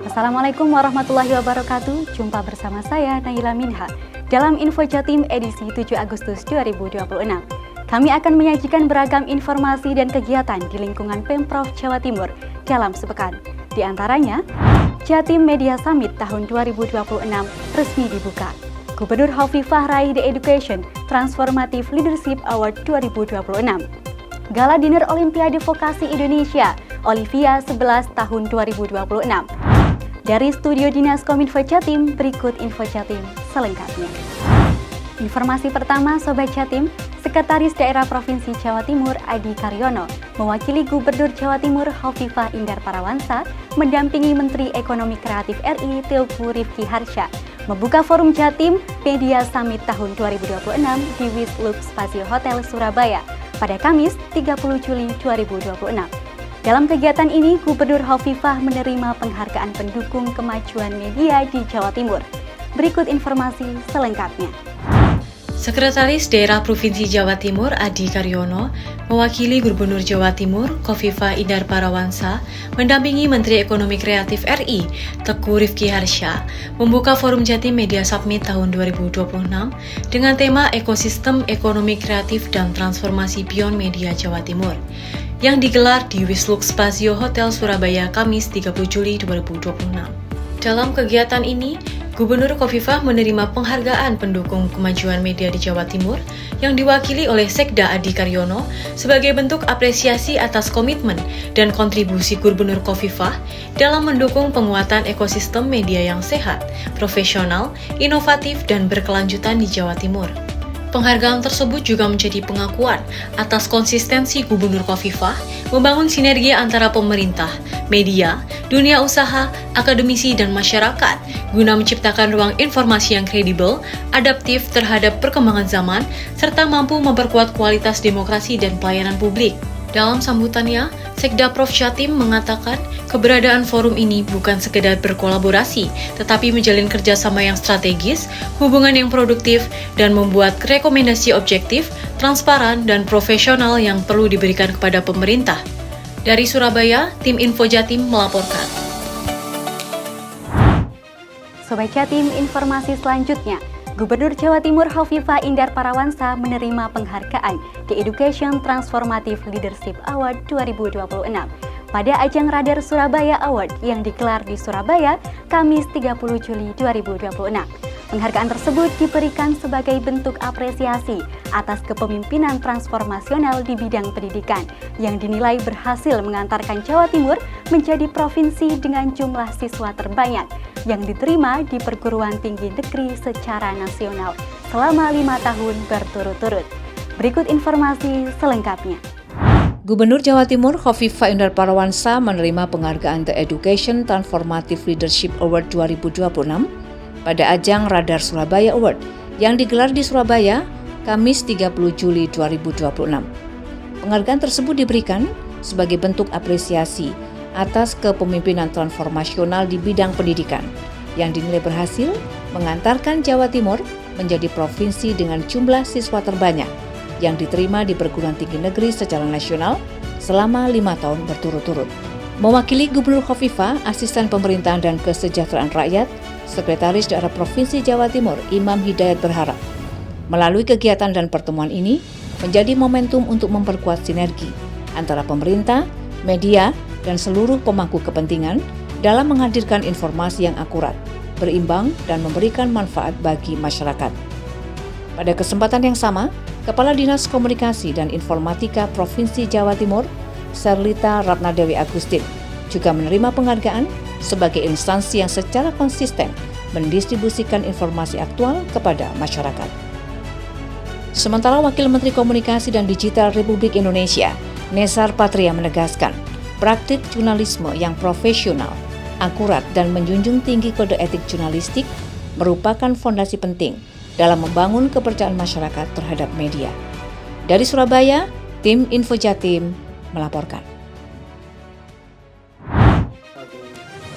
Assalamualaikum warahmatullahi wabarakatuh. Jumpa bersama saya Naila Minha dalam Info Jatim edisi 7 Agustus 2026. Kami akan menyajikan beragam informasi dan kegiatan di lingkungan Pemprov Jawa Timur dalam sepekan. Di antaranya, Jatim Media Summit tahun 2026 resmi dibuka. Gubernur Hovifah raih The Education Transformative Leadership Award 2026. Gala Dinner Olimpiade Vokasi Indonesia Olivia 11 tahun 2026. Dari studio Dinas Kominfo Jatim, berikut Info Jatim selengkapnya. Informasi pertama, Sobat Jatim, Sekretaris Daerah Provinsi Jawa Timur Adi Karyono mewakili Gubernur Jawa Timur Hovifah Indar Parawansa mendampingi Menteri Ekonomi Kreatif RI Teuku Rifki Harsha membuka Forum Jatim Media Summit tahun 2026 di Wishlux Spasio Hotel Surabaya pada Kamis 30 Juli 2026. Dalam kegiatan ini, Gubernur Hovifah menerima penghargaan pendukung kemajuan media di Jawa Timur. Berikut informasi selengkapnya. Sekretaris Daerah Provinsi Jawa Timur Adi Karyono mewakili Gubernur Jawa Timur Hovifah Indar Parawansa mendampingi Menteri Ekonomi Kreatif RI Teuku Rifki Harsha membuka Forum Jatim Media Summit tahun 2026 dengan tema Ekosistem Ekonomi Kreatif dan Transformasi Beyond Media Jawa Timur yang digelar di Wishlux Spasio Hotel Surabaya Kamis 30 Juli 2026. Dalam kegiatan ini, Gubernur Hovifah menerima penghargaan pendukung kemajuan media di Jawa Timur yang diwakili oleh Sekda Adi Karyono sebagai bentuk apresiasi atas komitmen dan kontribusi Gubernur Hovifah dalam mendukung penguatan ekosistem media yang sehat, profesional, inovatif, dan berkelanjutan di Jawa Timur. Penghargaan tersebut juga menjadi pengakuan atas konsistensi Gubernur Hovifah membangun sinergi antara pemerintah, media, dunia usaha, akademisi, dan masyarakat guna menciptakan ruang informasi yang kredibel, adaptif terhadap perkembangan zaman, serta mampu memperkuat kualitas demokrasi dan pelayanan publik. Dalam sambutannya, Sekda Prof Jatim mengatakan keberadaan forum ini bukan sekedar berkolaborasi, tetapi menjalin kerjasama yang strategis, hubungan yang produktif, dan membuat rekomendasi objektif, transparan, dan profesional yang perlu diberikan kepada pemerintah. Dari Surabaya, tim Info Jatim melaporkan. Sobat Jatim, informasi selanjutnya. Gubernur Jawa Timur Hovifah Indar Parawansa menerima penghargaan The Education Transformative Leadership Award 2026 pada ajang Radar Surabaya Award yang digelar di Surabaya Kamis 30 Juli 2026. Penghargaan tersebut diberikan sebagai bentuk apresiasi atas kepemimpinan transformasional di bidang pendidikan yang dinilai berhasil mengantarkan Jawa Timur menjadi provinsi dengan jumlah siswa terbanyak yang diterima di perguruan tinggi negeri secara nasional selama 5 tahun berturut-turut. Berikut informasi selengkapnya. Gubernur Jawa Timur Hovifah Indar Parawansa menerima penghargaan The Education Transformative Leadership Award 2026 pada ajang Radar Surabaya Award yang digelar di Surabaya Kamis 30 Juli 2026. Penghargaan tersebut diberikan sebagai bentuk apresiasi atas kepemimpinan transformasional di bidang pendidikan yang dinilai berhasil mengantarkan Jawa Timur menjadi provinsi dengan jumlah siswa terbanyak yang diterima di perguruan tinggi negeri secara nasional selama 5 tahun berturut-turut. Mewakili Gubernur Hovifah, Asisten Pemerintahan dan Kesejahteraan Rakyat, Sekretaris Daerah Provinsi Jawa Timur Imam Hidayat berharap melalui kegiatan dan pertemuan ini menjadi momentum untuk memperkuat sinergi antara pemerintah, media, dan seluruh pemangku kepentingan dalam menghadirkan informasi yang akurat, berimbang, dan memberikan manfaat bagi masyarakat. Pada kesempatan yang sama, Kepala Dinas Komunikasi dan Informatika Provinsi Jawa Timur, Serlita Ratnadewi Agustin, juga menerima penghargaan sebagai instansi yang secara konsisten mendistribusikan informasi aktual kepada masyarakat. Sementara Wakil Menteri Komunikasi dan Digital Republik Indonesia, Nesar Patria menegaskan, praktik jurnalisme yang profesional, akurat, dan menjunjung tinggi kode etik jurnalistik merupakan fondasi penting dalam membangun kepercayaan masyarakat terhadap media. Dari Surabaya, tim Info Jatim melaporkan.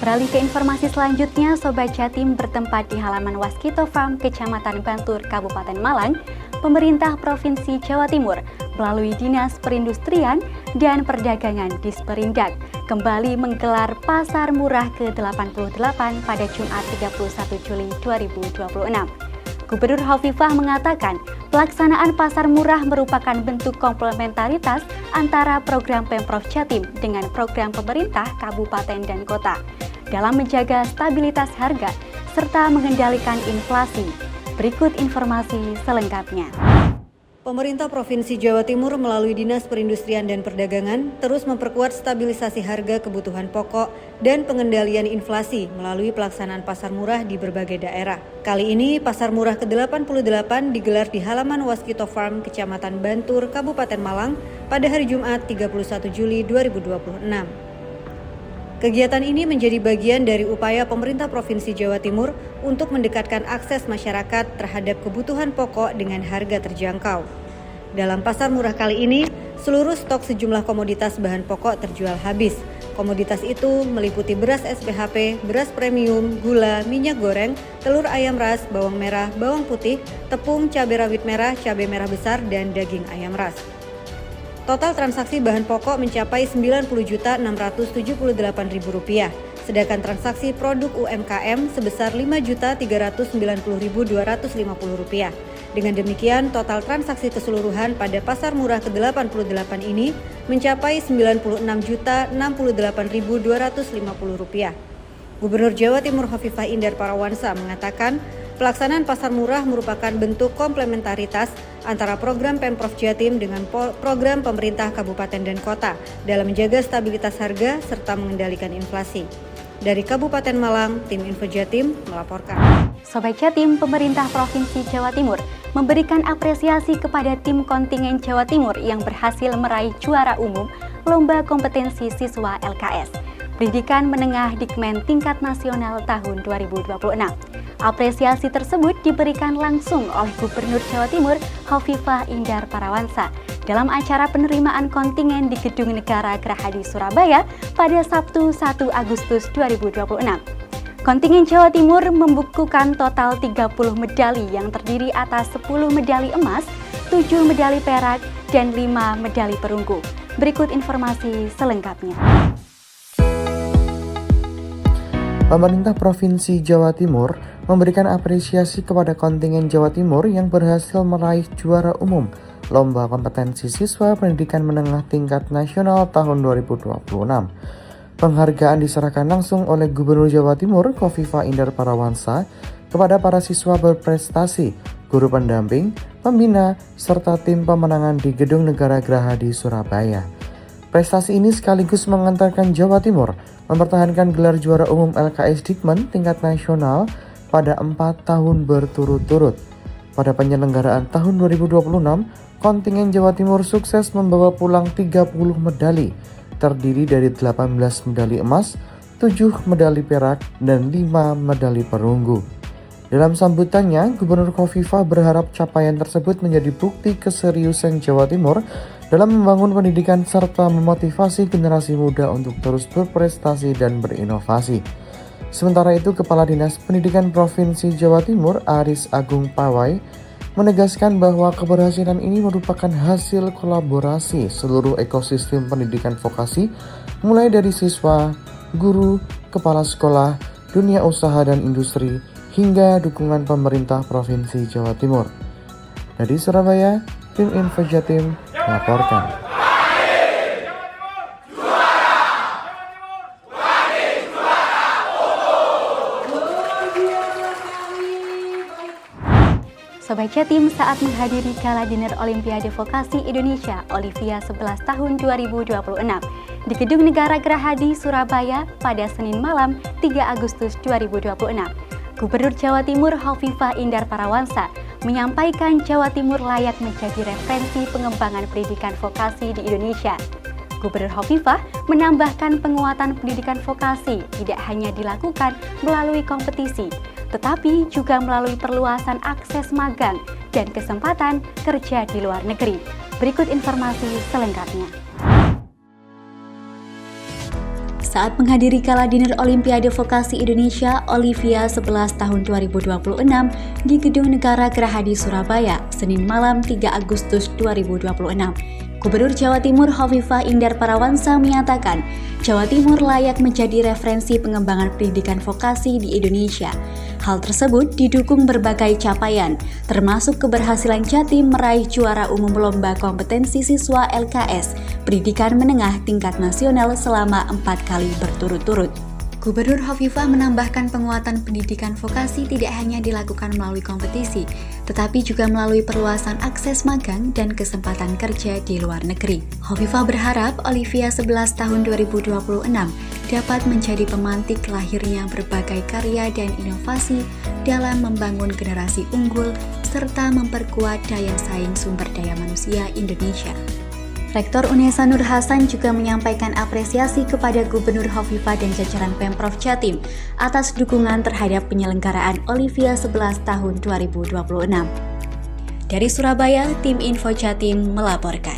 Beralih ke informasi selanjutnya, Sobat Jatim bertempat di halaman Waskito Farm, Kecamatan Bantur, Kabupaten Malang, pemerintah Provinsi Jawa Timur melalui Dinas Perindustrian dan Perdagangan Disperindak kembali menggelar Pasar Murah ke-88 pada Jumat 31 Juli 2026. Gubernur Hovifah mengatakan pelaksanaan Pasar Murah merupakan bentuk komplementaritas antara program Pemprov Jatim dengan program pemerintah kabupaten dan kota dalam menjaga stabilitas harga serta mengendalikan inflasi. Berikut informasi selengkapnya. Pemerintah Provinsi Jawa Timur melalui Dinas Perindustrian dan Perdagangan terus memperkuat stabilisasi harga kebutuhan pokok dan pengendalian inflasi melalui pelaksanaan pasar murah di berbagai daerah. Kali ini Pasar Murah ke-88 digelar di halaman Waskito Farm, Kecamatan Bantur, Kabupaten Malang pada hari Jumat 31 Juli 2026. Kegiatan ini menjadi bagian dari upaya pemerintah Provinsi Jawa Timur untuk mendekatkan akses masyarakat terhadap kebutuhan pokok dengan harga terjangkau. Dalam pasar murah kali ini, seluruh stok sejumlah komoditas bahan pokok terjual habis. Komoditas itu meliputi beras SPHP, beras premium, gula, minyak goreng, telur ayam ras, bawang merah, bawang putih, tepung, cabai rawit merah, cabai merah besar, dan daging ayam ras. Total transaksi bahan pokok mencapai Rp90.678.000, sedangkan transaksi produk UMKM sebesar Rp5.390.250. Dengan demikian, total transaksi keseluruhan pada Pasar Murah ke-88 ini mencapai Rp96.068.250. Gubernur Jawa Timur Hovifah Indar Parawansa mengatakan, pelaksanaan pasar murah merupakan bentuk komplementaritas antara program Pemprov Jatim dengan program pemerintah kabupaten dan kota dalam menjaga stabilitas harga serta mengendalikan inflasi. Dari Kabupaten Malang, tim Info Jatim melaporkan. Sobat Jatim, pemerintah Provinsi Jawa Timur memberikan apresiasi kepada tim kontingen Jawa Timur yang berhasil meraih juara umum Lomba Kompetensi Siswa LKS Pendidikan Menengah Dikmen Tingkat Nasional tahun 2026. Apresiasi tersebut diberikan langsung oleh Gubernur Jawa Timur Hovifah Indar Parawansa dalam acara penerimaan kontingen di Gedung Negara Gerahadi Surabaya pada Sabtu 1 Agustus 2026. Kontingen Jawa Timur membukukan total 30 medali yang terdiri atas 10 medali emas, 7 medali perak, dan 5 medali perunggu. Berikut informasi selengkapnya. Pemerintah Provinsi Jawa Timur memberikan apresiasi kepada kontingen Jawa Timur yang berhasil meraih juara umum Lomba Kompetensi Siswa Pendidikan Menengah Tingkat Nasional tahun 2026. Penghargaan diserahkan langsung oleh Gubernur Jawa Timur Hovifah Indar Parawansa kepada para siswa berprestasi, guru pendamping, pembina, serta tim pemenangan di Gedung Negara Gerahadi Surabaya. Prestasi ini sekaligus mengantarkan Jawa Timur mempertahankan gelar juara umum LKS Dikmen tingkat nasional pada 4 tahun berturut-turut. Pada penyelenggaraan tahun 2026, kontingen Jawa Timur sukses membawa pulang 30 medali, terdiri dari 18 medali emas, 7 medali perak, dan 5 medali perunggu. Dalam sambutannya, Gubernur Hovifah berharap capaian tersebut menjadi bukti keseriusan Jawa Timur dalam membangun pendidikan serta memotivasi generasi muda untuk terus berprestasi dan berinovasi. Sementara itu, Kepala Dinas Pendidikan Provinsi Jawa Timur Aris Agung Pawai menegaskan bahwa keberhasilan ini merupakan hasil kolaborasi seluruh ekosistem pendidikan vokasi, mulai dari siswa, guru, kepala sekolah, dunia usaha dan industri, hingga dukungan pemerintah Provinsi Jawa Timur. Dari Surabaya, tim Info Jatim melaporkan. Sobat Jatim, saat menghadiri Gala Dinner Olimpiade Vokasi Indonesia Olivia 11 tahun 2026 di Gedung Negara Gerahadi Surabaya pada Senin malam 3 Agustus 2026. Gubernur Jawa Timur Hovifah Indar Parawansa menyampaikan Jawa Timur layak menjadi referensi pengembangan pendidikan vokasi di Indonesia. Gubernur Hovifah menambahkan penguatan pendidikan vokasi tidak hanya dilakukan melalui kompetisi, tetapi juga melalui perluasan akses magang dan kesempatan kerja di luar negeri. Berikut informasi selengkapnya. Saat menghadiri Gala Dinner Olimpiade Vokasi Indonesia Olivia 11 tahun 2026 di Gedung Negara Gerahadi Surabaya, Senin malam 3 Agustus 2026, Gubernur Jawa Timur Khofifah Indar Parawansa menyatakan, Jawa Timur layak menjadi referensi pengembangan pendidikan vokasi di Indonesia. Hal tersebut didukung berbagai capaian, termasuk keberhasilan Jatim meraih juara umum lomba kompetensi siswa LKS pendidikan menengah tingkat nasional selama 4 kali berturut-turut. Gubernur Khofifah menambahkan penguatan pendidikan vokasi tidak hanya dilakukan melalui kompetisi, tetapi juga melalui perluasan akses magang dan kesempatan kerja di luar negeri. Khofifah berharap Olivia 11 tahun 2026 dapat menjadi pemantik lahirnya berbagai karya dan inovasi dalam membangun generasi unggul serta memperkuat daya saing sumber daya manusia Indonesia. Rektor UNESA Nur Hasan juga menyampaikan apresiasi kepada Gubernur Khofifah dan jajaran Pemprov Jatim atas dukungan terhadap penyelenggaraan Olivia 11 tahun 2026. Dari Surabaya, tim Info Jatim melaporkan.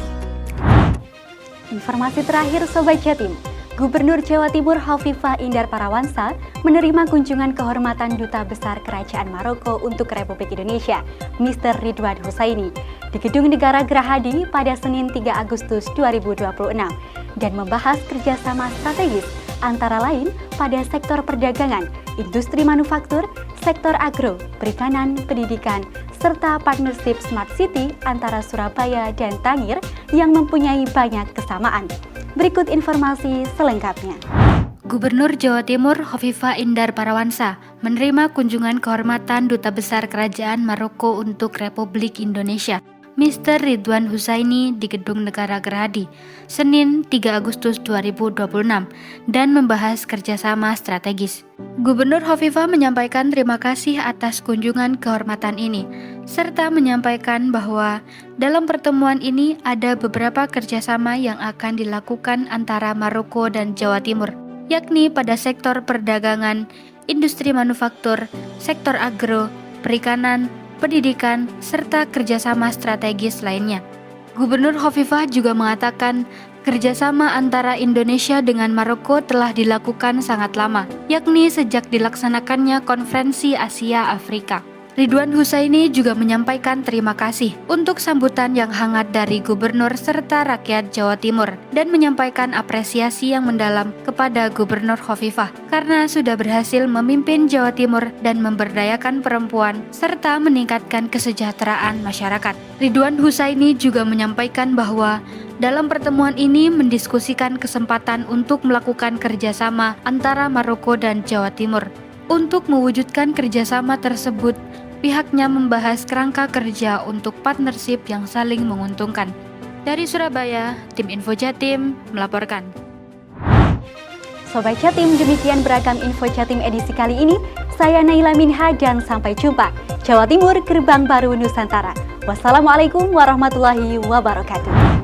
Informasi terakhir Sobat Jatim, Gubernur Jawa Timur Khofifah Indar Parawansa menerima kunjungan kehormatan Duta Besar Kerajaan Maroko untuk Republik Indonesia, Mr. Ridwan Husaini, di Gedung Negara Gerahadi pada Senin 3 Agustus 2026 dan membahas kerjasama strategis antara lain pada sektor perdagangan, industri manufaktur, sektor agro, perikanan, pendidikan, serta partnership Smart City antara Surabaya dan Tangir yang mempunyai banyak kesamaan. Berikut informasi selengkapnya. Gubernur Jawa Timur Khofifah Indar Parawansa menerima kunjungan kehormatan Duta Besar Kerajaan Maroko untuk Republik Indonesia, Mr. Ridwan Husaini di Gedung Negara Gerahadi, Senin 3 Agustus 2026, dan membahas kerjasama strategis. Gubernur Khofifah menyampaikan terima kasih atas kunjungan kehormatan ini, serta menyampaikan bahwa dalam pertemuan ini ada beberapa kerjasama yang akan dilakukan antara Maroko dan Jawa Timur, yakni pada sektor perdagangan, industri manufaktur, sektor agro, perikanan, pendidikan, serta kerjasama strategis lainnya. Gubernur Khofifah juga mengatakan kerjasama antara Indonesia dengan Maroko telah dilakukan sangat lama, yakni sejak dilaksanakannya Konferensi Asia Afrika. Ridwan Husaini juga menyampaikan terima kasih untuk sambutan yang hangat dari Gubernur serta rakyat Jawa Timur dan menyampaikan apresiasi yang mendalam kepada Gubernur Khofifah karena sudah berhasil memimpin Jawa Timur dan memberdayakan perempuan serta meningkatkan kesejahteraan masyarakat. Ridwan Husaini juga menyampaikan bahwa dalam pertemuan ini mendiskusikan kesempatan untuk melakukan kerjasama antara Maroko dan Jawa Timur. Untuk mewujudkan kerjasama tersebut, pihaknya membahas kerangka kerja untuk partnership yang saling menguntungkan. Dari Surabaya, tim Info Jatim melaporkan. Sobat Jatim, demikian beragam Info Jatim edisi kali ini. Saya Naila Minha dan sampai jumpa. Jawa Timur, Gerbang Baru Nusantara. Wassalamualaikum warahmatullahi wabarakatuh.